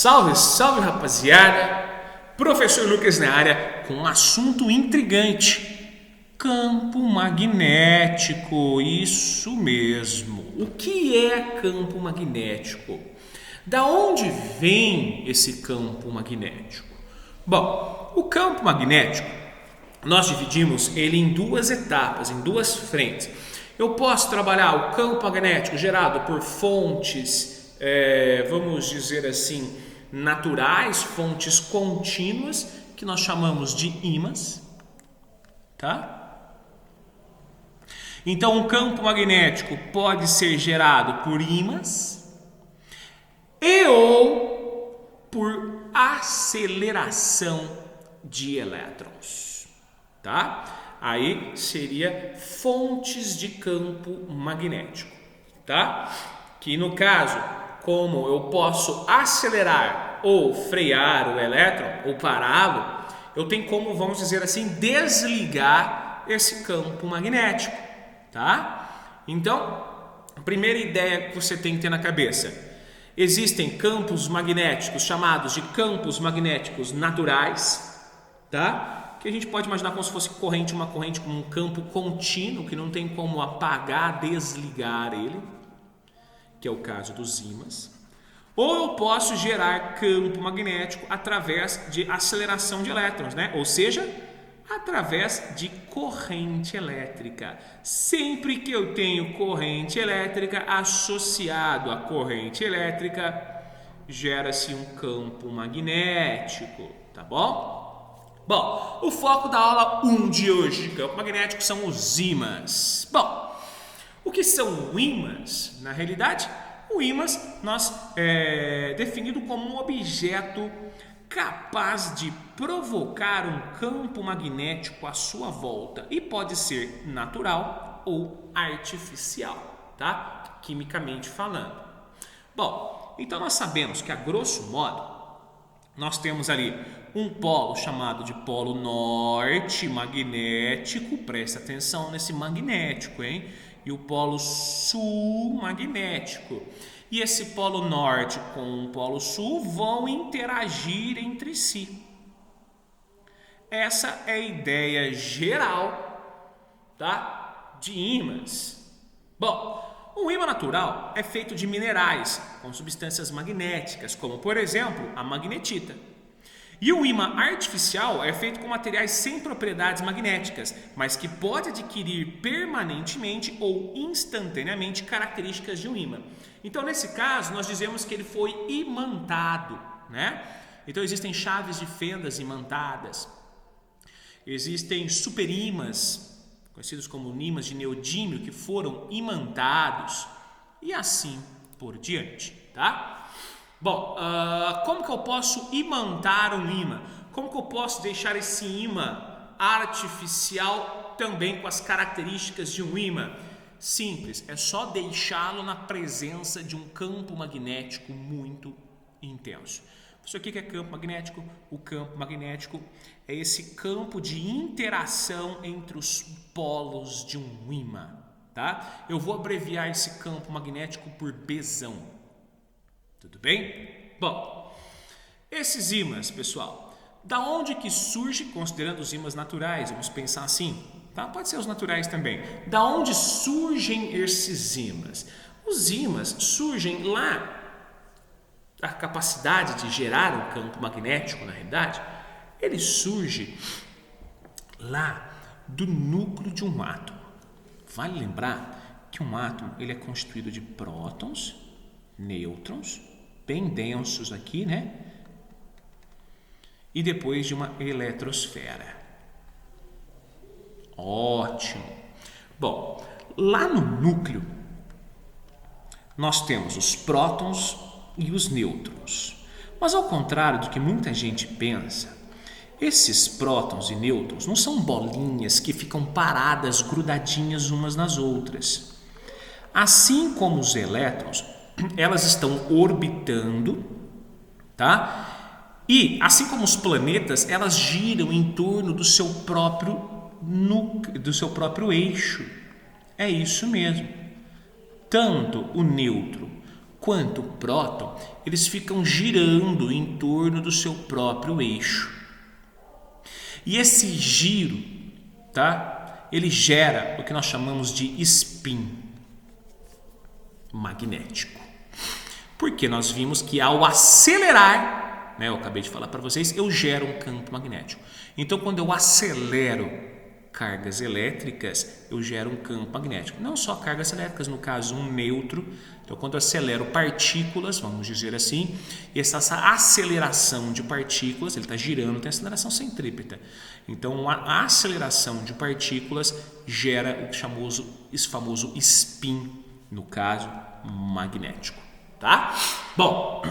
Salve, salve rapaziada! Professor Lucas na área com um assunto intrigante: campo magnético. Isso mesmo. O que é campo magnético? Da onde vem esse campo magnético? Bom, o campo magnético nós dividimos ele em duas etapas, em duas frentes. Eu posso trabalhar o campo magnético gerado por fontes, vamos dizer assim, naturais, fontes contínuas, que nós chamamos de ímãs, tá? Então, o campo magnético pode ser gerado por ímãs e ou por aceleração de elétrons, tá? Aí seria fontes de campo magnético, tá? Que no caso, como eu posso acelerar ou frear o elétron ou pará-lo, eu tenho como, vamos dizer assim, desligar esse campo magnético, tá? Então, a primeira ideia que você tem que ter na cabeça: existem campos magnéticos chamados de campos magnéticos naturais, tá? Que a gente pode imaginar como se fosse uma corrente com um campo contínuo, que não tem como apagar, desligar ele, que é o caso dos ímãs. Ou eu posso gerar campo magnético através de aceleração de elétrons, né? Ou seja, através de corrente elétrica. Sempre que eu tenho corrente elétrica, associado à corrente elétrica, gera-se um campo magnético, tá bom? Bom, o foco da aula 1 de hoje de campo magnético são os ímãs. Bom, o que são ímãs? Na realidade, o ímãs definido como um objeto capaz de provocar um campo magnético à sua volta, e pode ser natural ou artificial, tá? Quimicamente falando. Bom, então nós sabemos que, a grosso modo, nós temos ali um polo chamado de polo norte magnético, presta atenção nesse magnético, hein? E o polo sul magnético. E esse polo norte com o polo sul vão interagir entre si. Essa é a ideia geral, tá? De ímãs. Bom, o ímã natural é feito de minerais com substâncias magnéticas, como por exemplo a magnetita. E o ímã artificial é feito com materiais sem propriedades magnéticas, mas que pode adquirir permanentemente ou instantaneamente características de um ímã. Então, nesse caso, nós dizemos que ele foi imantado, né? Então, existem chaves de fendas imantadas, existem superímãs, conhecidos como ímãs de neodímio, que foram imantados, e assim por diante, tá? Bom, como que eu posso imantar um ímã? Como que eu posso deixar esse ímã artificial também com as características de um ímã? Simples, é só deixá-lo na presença de um campo magnético muito intenso. Isso aqui que é campo magnético? O campo magnético é esse campo de interação entre os polos de um ímã, tá? Eu vou abreviar esse campo magnético por Bzão. Tudo bem? Bom, esses ímãs, pessoal, da onde que surge, considerando os ímãs naturais, vamos pensar assim, tá? Pode ser os naturais também. Da onde surgem esses ímãs? Os ímãs surgem lá, a capacidade de gerar um campo magnético, na realidade, ele surge lá do núcleo de um átomo. Vale lembrar que um átomo ele é constituído de prótons, nêutrons, bem densos aqui, né? E depois de uma eletrosfera. Ótimo! Bom, lá no núcleo, nós temos os prótons e os nêutrons. Mas ao contrário do que muita gente pensa, esses prótons e nêutrons não são bolinhas que ficam paradas, grudadinhas umas nas outras. Assim como os elétrons, elas estão orbitando, tá? E assim como os planetas, elas giram em torno do seu próprio núcleo, do seu próprio eixo. É isso mesmo. Tanto o nêutron quanto o próton, eles ficam girando em torno do seu próprio eixo. E esse giro, tá? Ele gera o que nós chamamos de spin magnético. Porque nós vimos que ao acelerar, né, eu acabei de falar para vocês, eu gero um campo magnético. Então, quando eu acelero cargas elétricas, eu gero um campo magnético. Não só cargas elétricas, no caso um nêutron. Então, quando eu acelero partículas, vamos dizer assim, essa aceleração de partículas, ele está girando, tem aceleração centrípeta. Então, a aceleração de partículas gera esse famoso spin, no caso magnético, tá? Bom,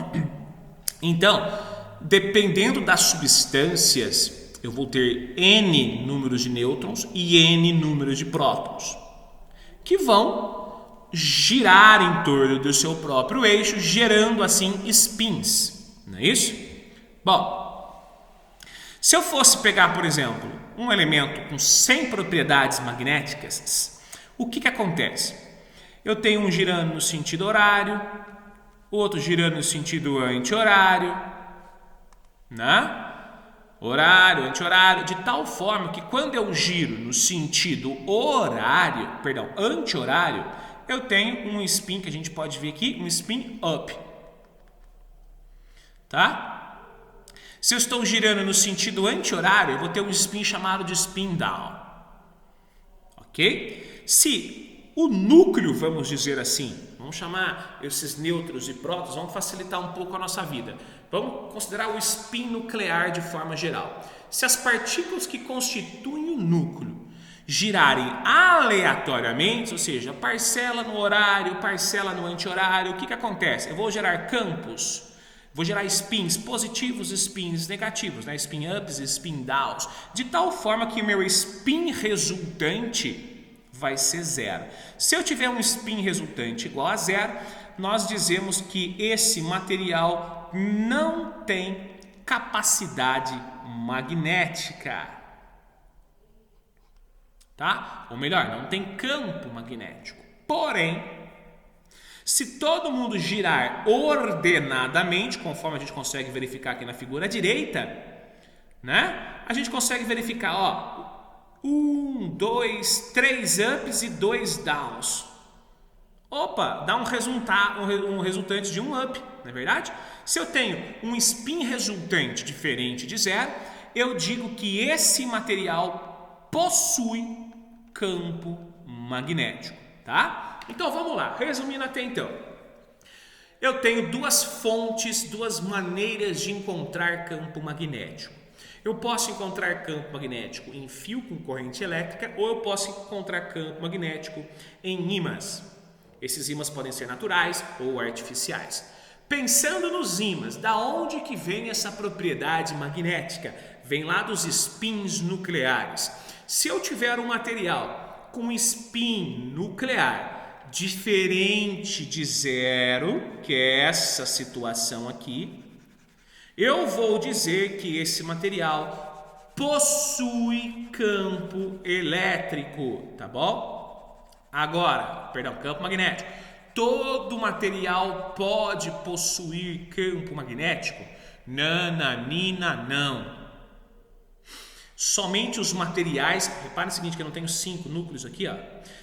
então, dependendo das substâncias, eu vou ter N números de nêutrons e N números de prótons, que vão girar em torno do seu próprio eixo, gerando assim spins, não é isso? Bom, se eu fosse pegar, por exemplo, um elemento com 100 propriedades magnéticas, o que acontece? Eu tenho um girando no sentido horário, outro girando no sentido anti-horário, né? Horário, anti-horário, de tal forma que quando eu giro no sentido anti-horário, eu tenho um spin que a gente pode ver aqui, um spin up. Tá? Se eu estou girando no sentido anti-horário, eu vou ter um spin chamado de spin down. Ok? Se o núcleo, vamos dizer assim, vamos chamar esses nêutrons e prótons, vamos facilitar um pouco a nossa vida. Vamos considerar o spin nuclear de forma geral. Se as partículas que constituem o núcleo girarem aleatoriamente, ou seja, parcela no horário, parcela no anti-horário, o que acontece? Eu vou gerar campos, vou gerar spins positivos e spins negativos, né? Spin ups e spin downs, de tal forma que o meu spin resultante vai ser zero. Se eu tiver um spin resultante igual a zero, nós dizemos que esse material não tem capacidade magnética, tá? Ou melhor, não tem campo magnético. Porém, se todo mundo girar ordenadamente, conforme a gente consegue verificar aqui na figura direita, né? A gente consegue verificar, ó, 1, 2, 3 ups e 2 downs. Opa, dá um resultante de um up, não é verdade? Se eu tenho um spin resultante diferente de zero, eu digo que esse material possui campo magnético, tá? Então vamos lá, resumindo até então. Eu tenho duas fontes, duas maneiras de encontrar campo magnético. Eu posso encontrar campo magnético em fio com corrente elétrica ou eu posso encontrar campo magnético em ímãs. Esses ímãs podem ser naturais ou artificiais. Pensando nos ímãs, da onde que vem essa propriedade magnética? Vem lá dos spins nucleares. Se eu tiver um material com spin nuclear diferente de zero, que é essa situação aqui, eu vou dizer que esse material possui campo elétrico, tá bom? Agora, campo magnético. Todo material pode possuir campo magnético? Nananina, não. Somente os materiais, repare o seguinte, que eu não tenho 5 núcleos aqui, ó.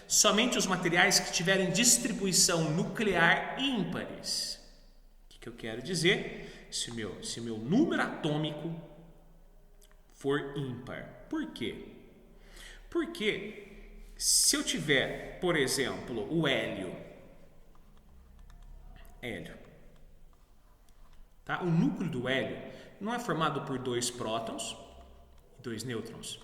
Somente os materiais que tiverem distribuição nuclear ímpares. O que eu quero dizer? Se o meu número atômico for ímpar. Por quê? Porque se eu tiver, por exemplo, o hélio, tá? O núcleo do hélio não é formado por 2 prótons e 2 nêutrons.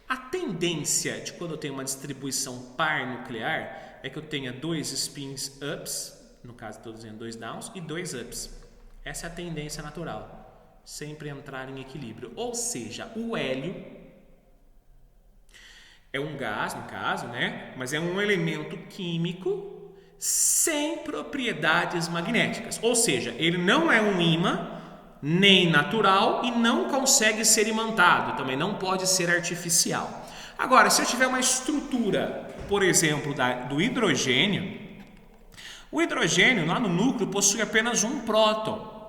A tendência de quando eu tenho uma distribuição par nuclear é que eu tenha 2 spins ups, no caso estou dizendo 2 downs, e 2 ups. Essa é a tendência natural, sempre entrar em equilíbrio. Ou seja, o hélio é um gás, no caso, né? Mas é um elemento químico sem propriedades magnéticas. Ou seja, ele não é um ímã, nem natural e não consegue ser imantado. Também não pode ser artificial. Agora, se eu tiver uma estrutura, por exemplo, do hidrogênio, O hidrogênio, lá no núcleo, possui apenas um próton.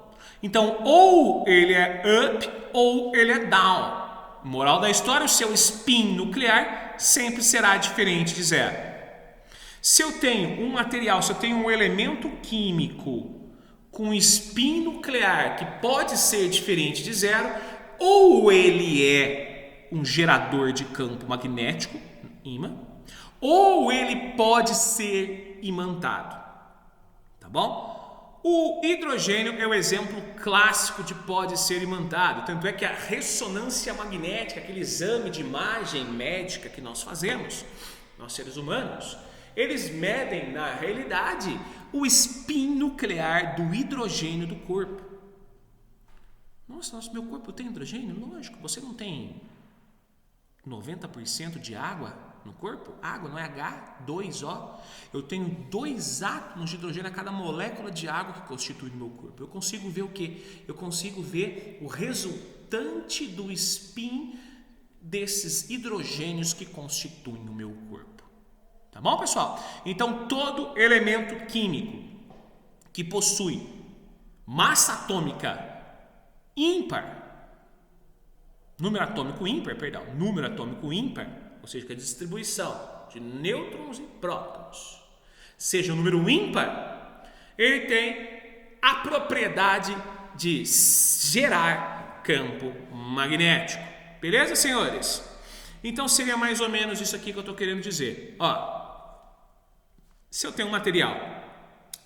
Então, ou ele é up ou ele é down. Moral da história, o seu spin nuclear sempre será diferente de zero. Se eu tenho um material, se eu tenho um elemento químico com spin nuclear que pode ser diferente de zero, ou ele é um gerador de campo magnético, ímã, ou ele pode ser imantado. Tá bom? O hidrogênio é o exemplo clássico de pode ser imantado. Tanto é que a ressonância magnética, aquele exame de imagem médica que nós fazemos, nós seres humanos, eles medem na realidade o spin nuclear do hidrogênio do corpo. Nossa, meu corpo tem hidrogênio? Lógico, você não tem 90% de água no corpo? Água não é H2O. Eu tenho 2 átomos de hidrogênio a cada molécula de água que constitui o meu corpo. Eu consigo ver o quê? Eu consigo ver o resultante do spin desses hidrogênios que constituem o meu corpo. Tá bom, pessoal? Então, todo elemento químico que possui massa atômica ímpar, número atômico ímpar, ou seja, que a distribuição de nêutrons e prótons seja um número ímpar, ele tem a propriedade de gerar campo magnético. Beleza, senhores? Então seria mais ou menos isso aqui que eu estou querendo dizer. Ó, se eu tenho um material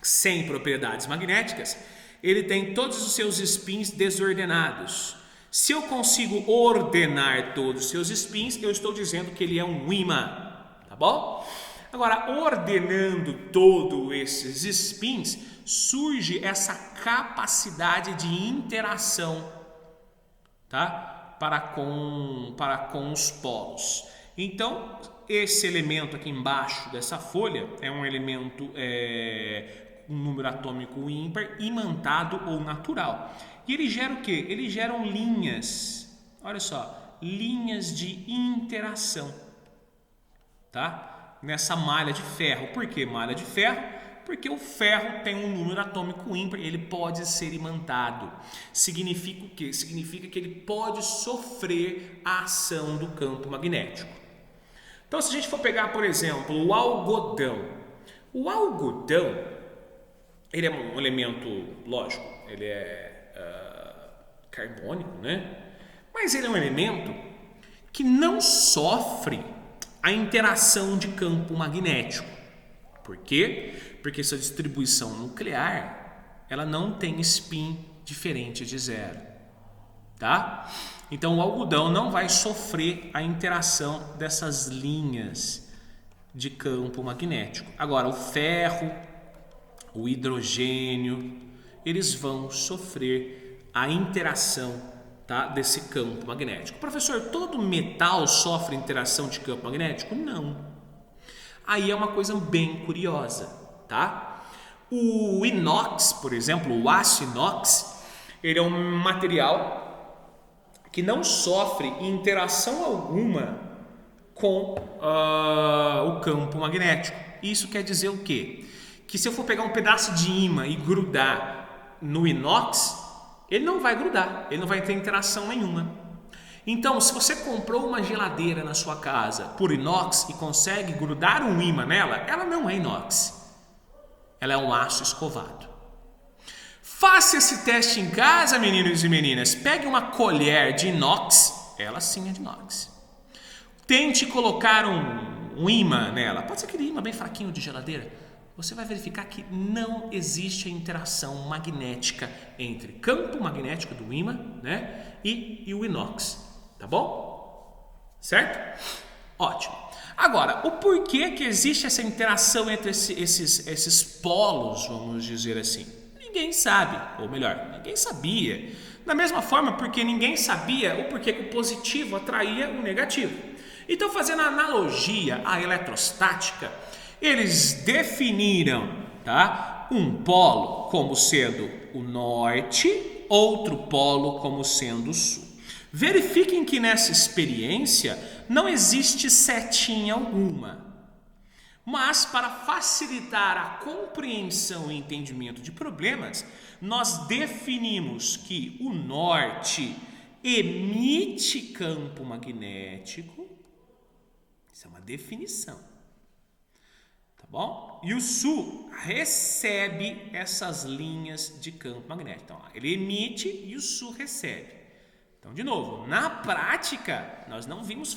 sem propriedades magnéticas, ele tem todos os seus spins desordenados. Se eu consigo ordenar todos os seus spins, eu estou dizendo que ele é um ímã, tá bom? Agora, ordenando todos esses spins, surge essa capacidade de interação, tá? Para com os polos. Então, esse elemento aqui embaixo dessa folha é um elemento, um número atômico ímpar, imantado ou natural. E ele gera o quê? Ele gera linhas, olha só, linhas de interação, tá? Nessa malha de ferro. Por que malha de ferro? Porque o ferro tem um número atômico ímpar, ele pode ser imantado. Significa o quê? Significa que ele pode sofrer a ação do campo magnético. Então, se a gente for pegar, por exemplo, o algodão. O algodão, ele é um elemento, lógico, ele é carbônico, né? Mas ele é um elemento que não sofre a interação de campo magnético. Por quê? Porque essa distribuição nuclear, ela não tem spin diferente de zero, tá? Então o algodão não vai sofrer a interação dessas linhas de campo magnético. Agora o ferro, o hidrogênio, eles vão sofrer a interação, tá, desse campo magnético. Professor, todo metal sofre interação de campo magnético? Não. Aí é uma coisa bem curiosa, tá? O inox, por exemplo, o aço inox, ele é um material que não sofre interação alguma com o campo magnético. Isso quer dizer o quê? Que se eu for pegar um pedaço de ímã e grudar no inox, ele não vai grudar, ele não vai ter interação nenhuma. Então, se você comprou uma geladeira na sua casa por inox e consegue grudar um ímã nela, ela não é inox, ela é um aço escovado. Faça esse teste em casa, meninos e meninas. Pegue uma colher de inox, ela sim é de inox. Tente colocar um ímã nela, pode ser aquele ímã bem fraquinho de geladeira. Você vai verificar que não existe a interação magnética entre campo magnético do ímã, né, e o inox, tá bom? Certo? Ótimo. Agora, o porquê que existe essa interação entre esses polos, vamos dizer assim? Ninguém sabe, ou melhor, ninguém sabia. Da mesma forma, porque ninguém sabia o porquê que o positivo atraía o negativo. Então, fazendo a analogia à eletrostática, eles definiram, tá, um polo como sendo o norte, outro polo como sendo o sul. Verifiquem que nessa experiência não existe setinha alguma. Mas, para facilitar a compreensão e entendimento de problemas, nós definimos que o norte emite campo magnético. Isso é uma definição. Tá bom? E o sul recebe essas linhas de campo magnético. Então, ele emite e o sul recebe. Então, de novo, na prática, nós não vemos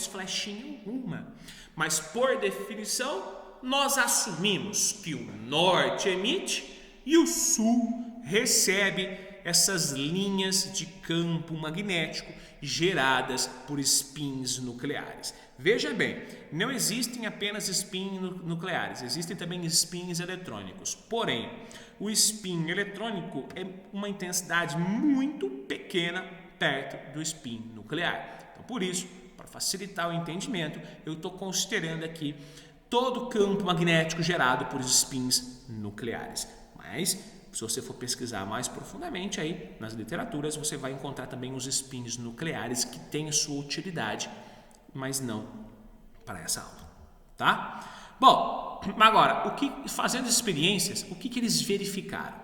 flechinha alguma. Mas, por definição, nós assumimos que o norte emite e o sul recebe essas linhas de campo magnético geradas por spins nucleares. Veja bem, não existem apenas spins nucleares, existem também spins eletrônicos. Porém, o spin eletrônico é uma intensidade muito pequena perto do spin nuclear. Então, por isso, para facilitar o entendimento, eu estou considerando aqui todo o campo magnético gerado por spins nucleares. Mas, se você for pesquisar mais profundamente aí nas literaturas, você vai encontrar também os spins nucleares que têm sua utilidade, mas não para essa aula, tá? Bom, agora, fazendo experiências, o que eles verificaram?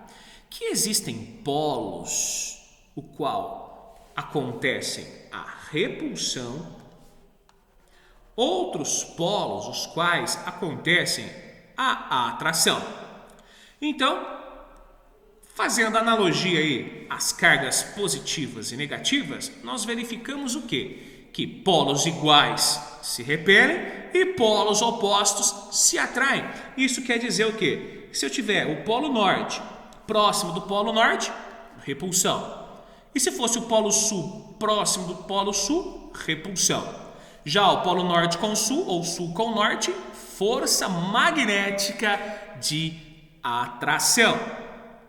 Que existem polos, o qual acontecem a repulsão, outros polos, os quais acontecem a atração. Então, fazendo analogia aí às cargas positivas e negativas, nós verificamos o quê? Que polos iguais se repelem e polos opostos se atraem. Isso quer dizer o quê? Se eu tiver o polo norte próximo do polo norte, repulsão. E se fosse o polo sul próximo do polo sul, repulsão. Já o polo norte com sul ou sul com norte, força magnética de atração.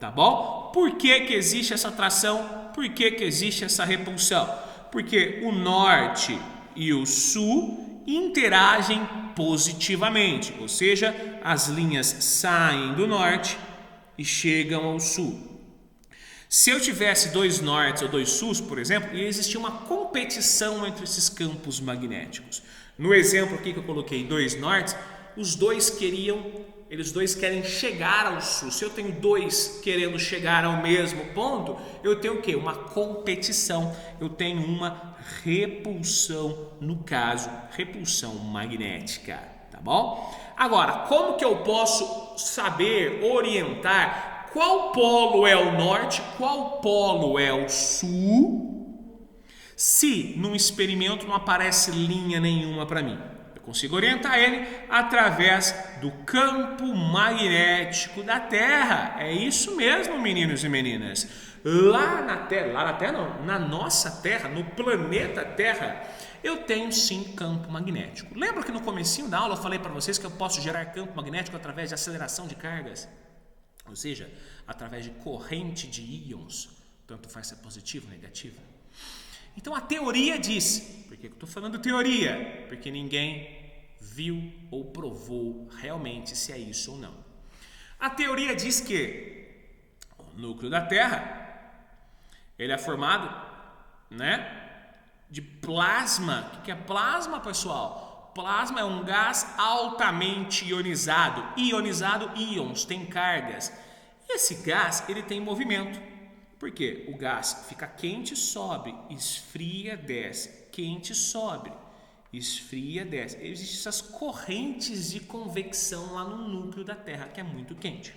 Tá bom? Por que existe essa atração? Por que existe essa repulsão? Porque o norte e o sul interagem positivamente, ou seja, as linhas saem do norte e chegam ao sul. Se eu tivesse dois nortes ou dois sus, por exemplo, ia existir uma competição entre esses campos magnéticos. No exemplo aqui que eu coloquei dois nortes, os dois querem chegar ao sul. Se eu tenho dois querendo chegar ao mesmo ponto, eu tenho o quê? Uma competição. Eu tenho uma repulsão, no caso, repulsão magnética, tá bom? Agora, como que eu posso saber, orientar qual polo é o norte, qual polo é o sul, se num experimento não aparece linha nenhuma para mim? Consigo orientar ele através do campo magnético da Terra. É isso mesmo, meninos e meninas. Na nossa Terra, no planeta Terra, eu tenho sim campo magnético. Lembra que no comecinho da aula eu falei para vocês que eu posso gerar campo magnético através de aceleração de cargas? Ou seja, através de corrente de íons, tanto faz ser positivo ou negativo. Então a teoria diz, por que eu estou falando teoria? Porque ninguém viu ou provou realmente se é isso ou não. A teoria diz que o núcleo da Terra, ele é formado, de plasma. O que é plasma, pessoal? Plasma é um gás altamente ionizado. Ionizado, íons, tem cargas. E esse gás, ele tem movimento. Por quê? O gás fica quente, sobe, esfria, desce. Quente, sobe, esfria, desce. Existem essas correntes de convecção lá no núcleo da Terra, que é muito quente,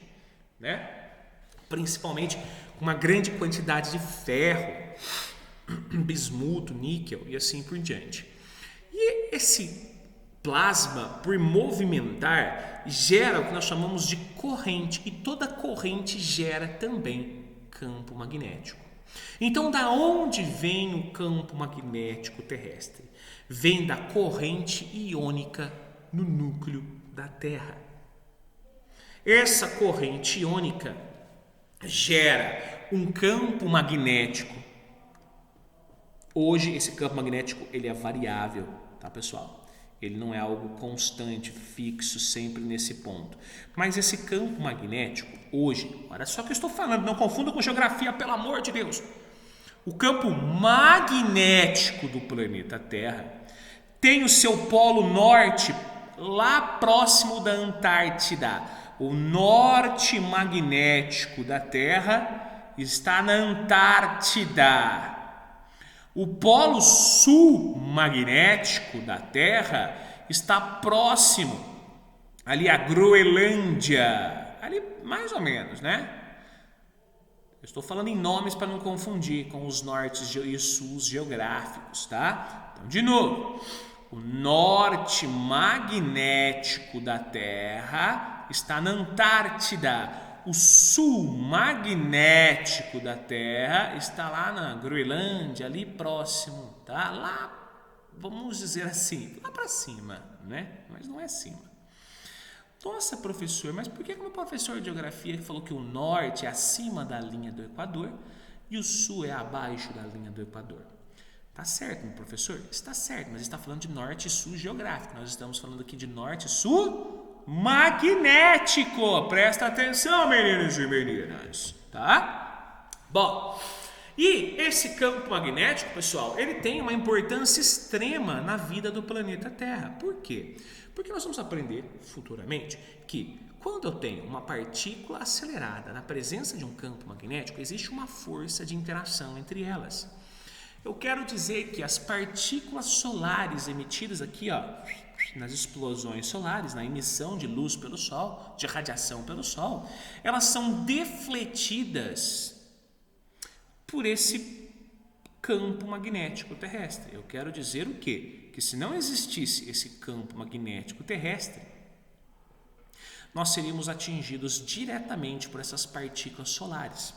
Principalmente com uma grande quantidade de ferro, bismuto, níquel e assim por diante. E esse plasma, por movimentar, gera o que nós chamamos de corrente. E toda corrente gera também campo magnético. Então, da onde vem o campo magnético terrestre? Vem da corrente iônica no núcleo da Terra. Essa corrente iônica gera um campo magnético. Hoje, esse campo magnético ele é variável, tá, pessoal? Ele não é algo constante, fixo, sempre nesse ponto. Mas esse campo magnético, hoje, olha só o que eu estou falando, não confunda com geografia, pelo amor de Deus. O campo magnético do planeta Terra tem o seu polo norte lá próximo da Antártida. O norte magnético da Terra está na Antártida. O polo sul magnético da Terra está próximo, ali a Groenlândia, ali mais ou menos, né? Eu estou falando em nomes para não confundir com os nortes e sus geográficos, tá? Então, de novo, o norte magnético da Terra está na Antártida. O sul magnético da Terra está lá na Groenlândia, ali próximo, tá? Lá, vamos dizer assim, lá para cima, né? Mas não é acima. Nossa, professor, mas por que o professor de geografia falou que o norte é acima da linha do Equador e o sul é abaixo da linha do Equador? Tá certo, meu professor? Está certo, mas está falando de norte e sul geográfico. Nós estamos falando aqui de norte e sul magnético. Presta atenção, meninos e meninas, tá? Bom, e esse campo magnético, pessoal, ele tem uma importância extrema na vida do planeta Terra. Por quê? Porque nós vamos aprender futuramente que quando eu tenho uma partícula acelerada na presença de um campo magnético, existe uma força de interação entre elas. Eu quero dizer que as partículas solares emitidas aqui, ó, nas explosões solares, na emissão de luz pelo Sol, de radiação pelo Sol, elas são defletidas por esse campo magnético terrestre. Eu quero dizer o quê? Que se não existisse esse campo magnético terrestre, nós seríamos atingidos diretamente por essas partículas solares.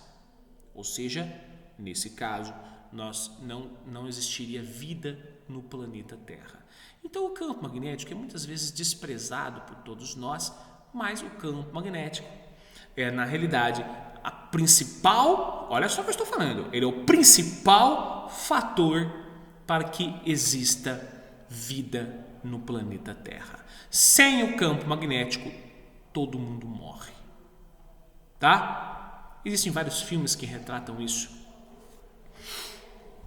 Ou seja, nesse caso, não existiria vida no planeta Terra. Então, o campo magnético é muitas vezes desprezado por todos nós, mas o campo magnético é, na realidade, a principal, olha só o que eu estou falando, ele é o principal fator para que exista vida no planeta Terra. Sem o campo magnético, todo mundo morre. Tá? Existem vários filmes que retratam isso.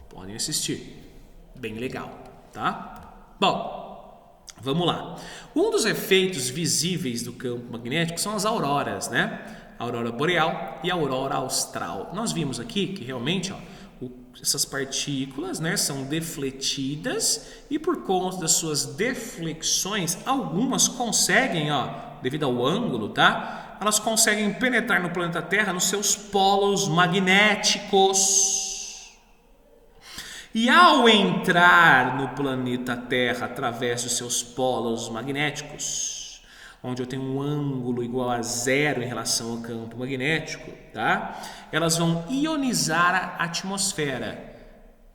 Podem assistir. Bem legal, tá? Bom, vamos lá. Um dos efeitos visíveis do campo magnético são as auroras, né? A aurora boreal e a aurora austral. Nós vimos aqui que realmente, ó, essas partículas, né, são defletidas e por conta das suas deflexões, algumas conseguem, ó, devido ao ângulo, tá? Elas conseguem penetrar no planeta Terra nos seus polos magnéticos. E ao entrar no planeta Terra através dos seus polos magnéticos, onde eu tenho um ângulo igual a zero em relação ao campo magnético, tá? Elas vão ionizar a atmosfera,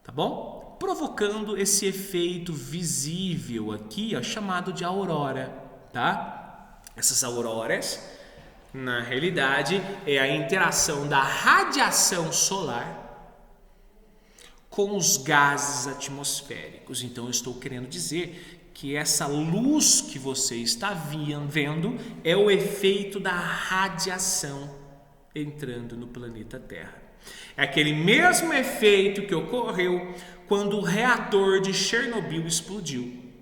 tá bom? Provocando esse efeito visível aqui, ó, chamado de aurora, tá? Essas auroras, na realidade, é a interação da radiação solar com os gases atmosféricos. Então, eu estou querendo dizer que essa luz que você está vendo é o efeito da radiação entrando no planeta Terra. É aquele mesmo efeito que ocorreu quando o reator de Chernobyl explodiu.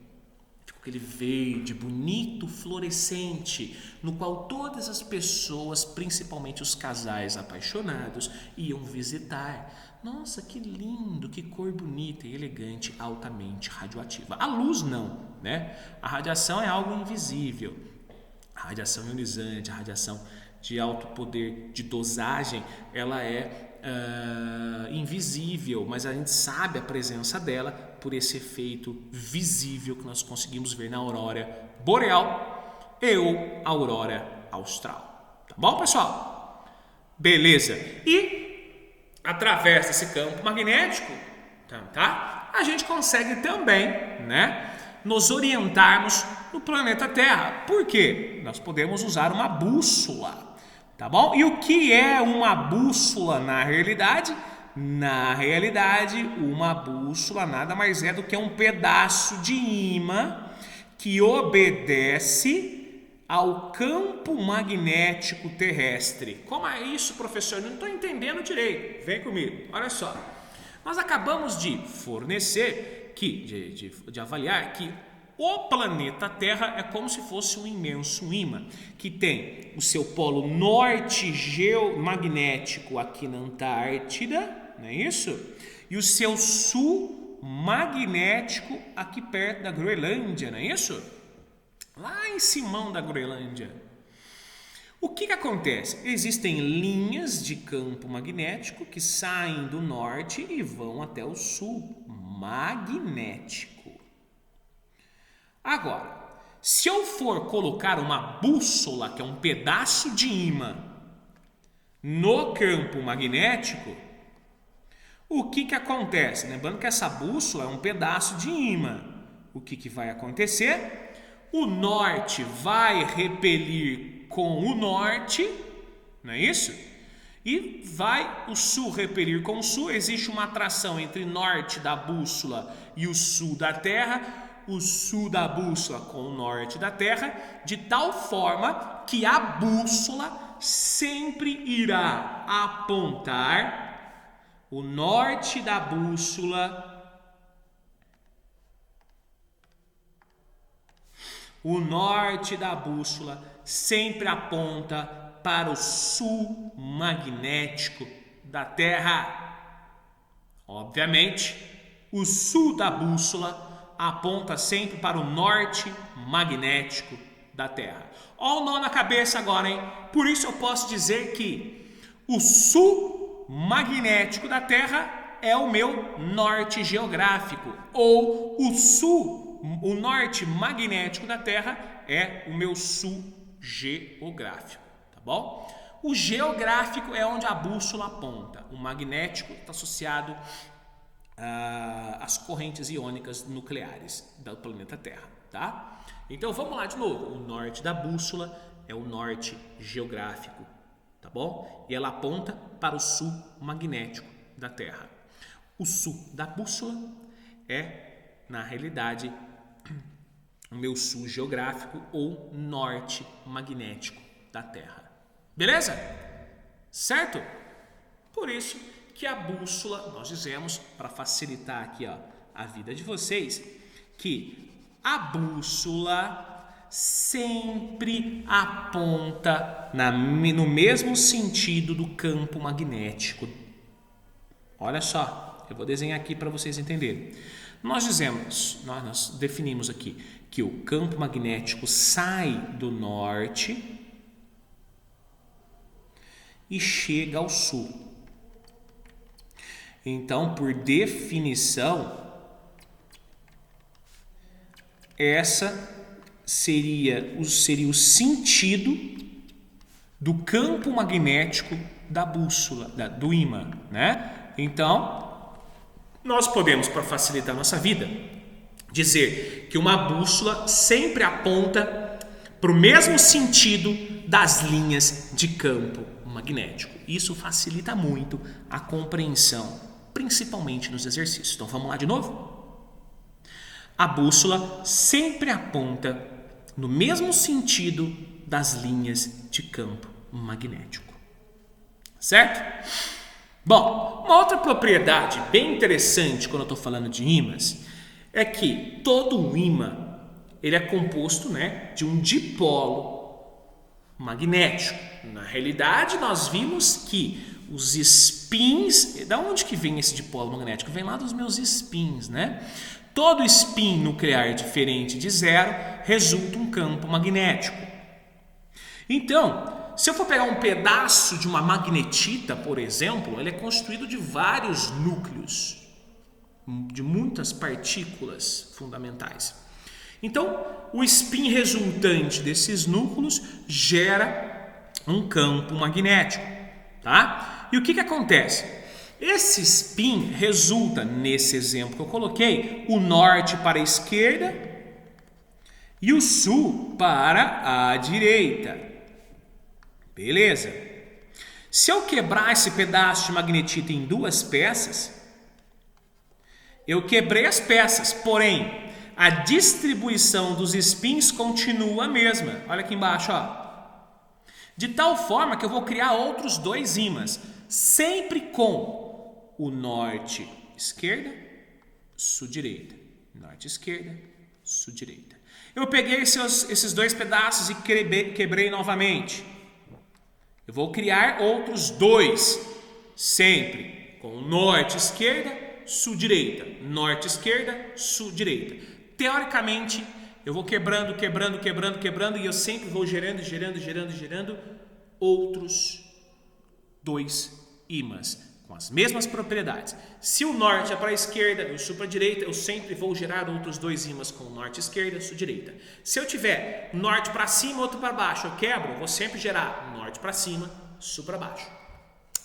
Ficou aquele verde, bonito, fluorescente, no qual todas as pessoas, principalmente os casais apaixonados, iam visitar. Nossa, que lindo, que cor bonita e elegante, altamente radioativa. A luz não, né? A radiação é algo invisível. A radiação ionizante, a radiação de alto poder de dosagem, ela é invisível, mas a gente sabe a presença dela por esse efeito visível que nós conseguimos ver na aurora boreal e ou aurora austral. Tá bom, pessoal? Beleza. E através desse campo magnético, tá? A gente consegue também, né, nos orientarmos no planeta Terra. Por quê? Nós podemos usar uma bússola, tá bom? E o que é uma bússola na realidade? Na realidade, uma bússola nada mais é do que um pedaço de imã que obedece ao campo magnético terrestre. Como é isso, professor? Não estou entendendo direito. Vem comigo. Olha só. Nós acabamos de fornecer, de avaliar que O planeta Terra é como se fosse um imenso ímã, que tem o seu polo norte geomagnético aqui na Antártida, não é isso? E o seu sul magnético aqui perto da Groenlândia, não é isso? Lá em cima da Groenlândia. O que acontece? Existem linhas de campo magnético que saem do norte e vão até o sul magnético. Agora, se eu for colocar uma bússola, que é um pedaço de ímã, no campo magnético, o que acontece? Lembrando que essa bússola é um pedaço de ímã. O que vai acontecer? O norte vai repelir com o norte, não é isso? E vai o sul repelir com o sul. Existe uma atração entre norte da bússola e o sul da Terra. O sul da bússola com o norte da Terra, de tal forma que a bússola sempre irá apontar o norte da bússola. O norte da bússola sempre aponta para o sul magnético da Terra. Obviamente, o sul da bússola aponta sempre para o norte magnético da Terra. Olha o nó na cabeça agora, hein? Por isso eu posso dizer que o sul magnético da Terra é o meu norte geográfico, ou o norte magnético da Terra é o meu sul geográfico, tá bom? O geográfico é onde a bússola aponta. O magnético está associado às correntes iônicas nucleares do planeta Terra, tá? Então vamos lá de novo. O norte da bússola é o norte geográfico, tá bom? E ela aponta para o sul magnético da Terra. O sul da bússola é, na realidade, o meu sul geográfico ou norte magnético da Terra. Beleza? Certo? Por isso que a bússola, nós dizemos, para facilitar aqui a vida de vocês, que a bússola sempre aponta no mesmo sentido do campo magnético. Olha só, eu vou desenhar aqui para vocês entenderem. Nós definimos aqui que o campo magnético sai do norte e chega ao sul. Então, por definição, essa seria o sentido do campo magnético da bússola, do ímã, né? Então, nós podemos, para facilitar a nossa vida, dizer que uma bússola sempre aponta para o mesmo sentido das linhas de campo magnético. Isso facilita muito a compreensão, principalmente nos exercícios. Então vamos lá de novo? A bússola sempre aponta no mesmo sentido das linhas de campo magnético. Certo? Bom, uma outra propriedade bem interessante quando eu estou falando de ímãs é que todo um ímã ele é composto, né, de um dipolo magnético. Na realidade, nós vimos que os spins... Da onde que vem esse dipolo magnético? Vem lá dos meus spins, né? Todo spin nuclear diferente de zero resulta um campo magnético. Então, se eu for pegar um pedaço de uma magnetita, por exemplo, ele é constituído de vários núcleos, de muitas partículas fundamentais. Então, o spin resultante desses núcleos gera um campo magnético, tá? E o que acontece? Esse spin resulta, nesse exemplo que eu coloquei, o norte para a esquerda e o sul para a direita. Beleza? Se eu quebrar esse pedaço de magnetita em duas peças, eu quebrei as peças, porém a distribuição dos spins continua a mesma. Olha aqui embaixo, ó. De tal forma que eu vou criar outros dois ímãs, sempre com o norte esquerda, sul direita, norte esquerda, sul direita. Eu peguei esses dois pedaços e quebrei novamente. Eu vou criar outros dois, sempre com norte, esquerda, sul, direita. Norte, esquerda, sul, direita. Teoricamente, eu vou quebrando e eu sempre vou gerando outros dois ímãs com as mesmas propriedades. Se o norte é para a esquerda e o sul para a direita, eu sempre vou gerar outros dois ímãs com norte, esquerda, sul, direita. Se eu tiver norte para cima, outro para baixo, eu quebro, eu vou sempre gerar norte para cima, sul para baixo.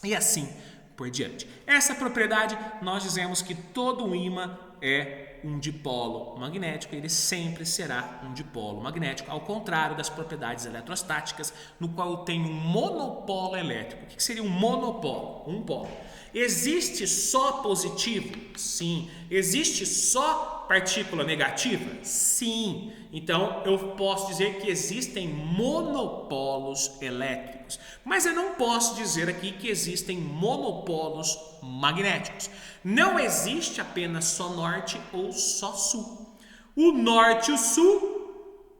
E assim por diante. Essa propriedade, nós dizemos que todo um ímã é um dipolo magnético, ele sempre será um dipolo magnético, ao contrário das propriedades eletrostáticas, no qual eu tenho um monopolo elétrico. O que seria um monopolo? Um polo. Existe só positivo? Sim. Existe só partícula negativa? Sim. Então, eu posso dizer que existem monopolos elétricos. Mas eu não posso dizer aqui que existem monopolos magnéticos. Não existe apenas só norte ou só sul. O norte e o sul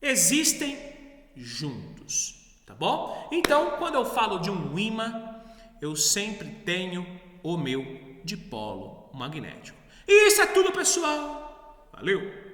existem juntos, tá bom? Então, quando eu falo de um ímã, eu sempre tenho o meu dipolo magnético. E isso é tudo, pessoal. Valeu!